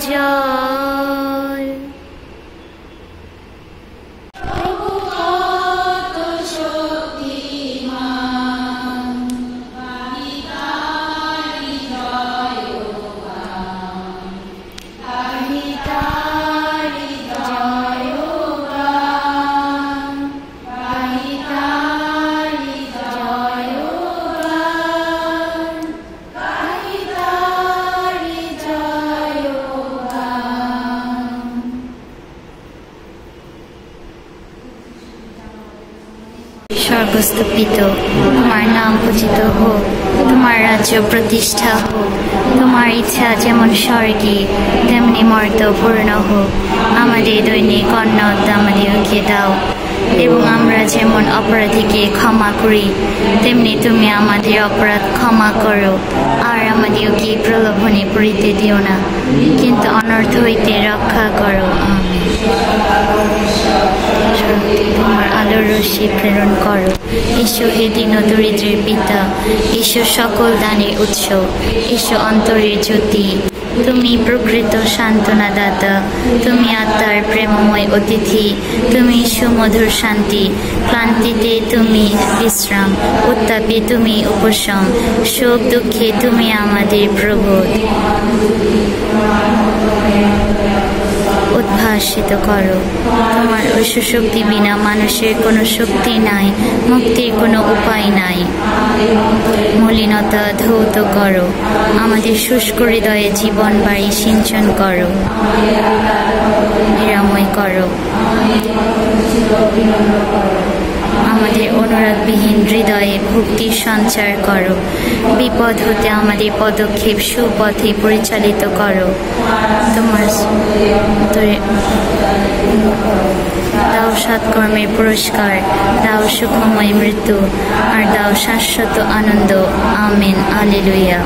জয়। স্বর্গস্থপিত, তোমার নাম পূজিত হোক, তোমার রাজ্য প্রতিষ্ঠা হোক, তোমার ইচ্ছা যেমন স্বর্গে তেমনি মর্তে পূর্ণ হোক। আমাদের দৈনিক অন্ন আমাদেরকে দাও, এবং আমরা যেমন অপরাধীকে ক্ষমা করি তেমনি তুমি আমাদের অপরাধ ক্ষমা করো। আর আমাদেরকে প্রলোভনে পড়িতে দিও না, কিন্তু অনর্থ হইতে রক্ষা করো। তোমার আলোর রশ্মি প্রেরণ করো। ঈশ্বর হে দীন দরিদ্রের পিতা, ঈশ্বর সকল দানের উৎস, ঈশ্বর অন্তরের জ্যোতি, তুমি প্রকৃত সান্ত্বনা দাতা, তুমি আত্মার প্রেমময় অতিথি, তুমি সুমধুর শান্তি, ক্লান্তিতে তুমি বিশ্রাম, উত্তাপে তুমি উপশম, শোক দুঃখে তুমি আমাদের প্রবোধ। উদ্ভাসিত করো। তোমার ঐশ্ব শক্তি বিনা মানুষের কোনো শক্তি নাই, মুক্তির কোনো উপায় নাই। মলিনতা ধৌত করো, আমাদের শুষ্ক হৃদয়ে জীবন বাড়ি সিঞ্চন করো, নিরাময় করো। আমাদের অনুরাগবিহীন হৃদয়ে ভক্তির সঞ্চার করো। বিপদ হতে আমাদের পদক্ষেপ সুপথে পরিচালিত করো। তোমার দাও সৎকর্মের পুরস্কার, দাও সুখময় মৃত্যু, আর দাও শাশ্বত আনন্দ। আমিন। হালেলুয়া।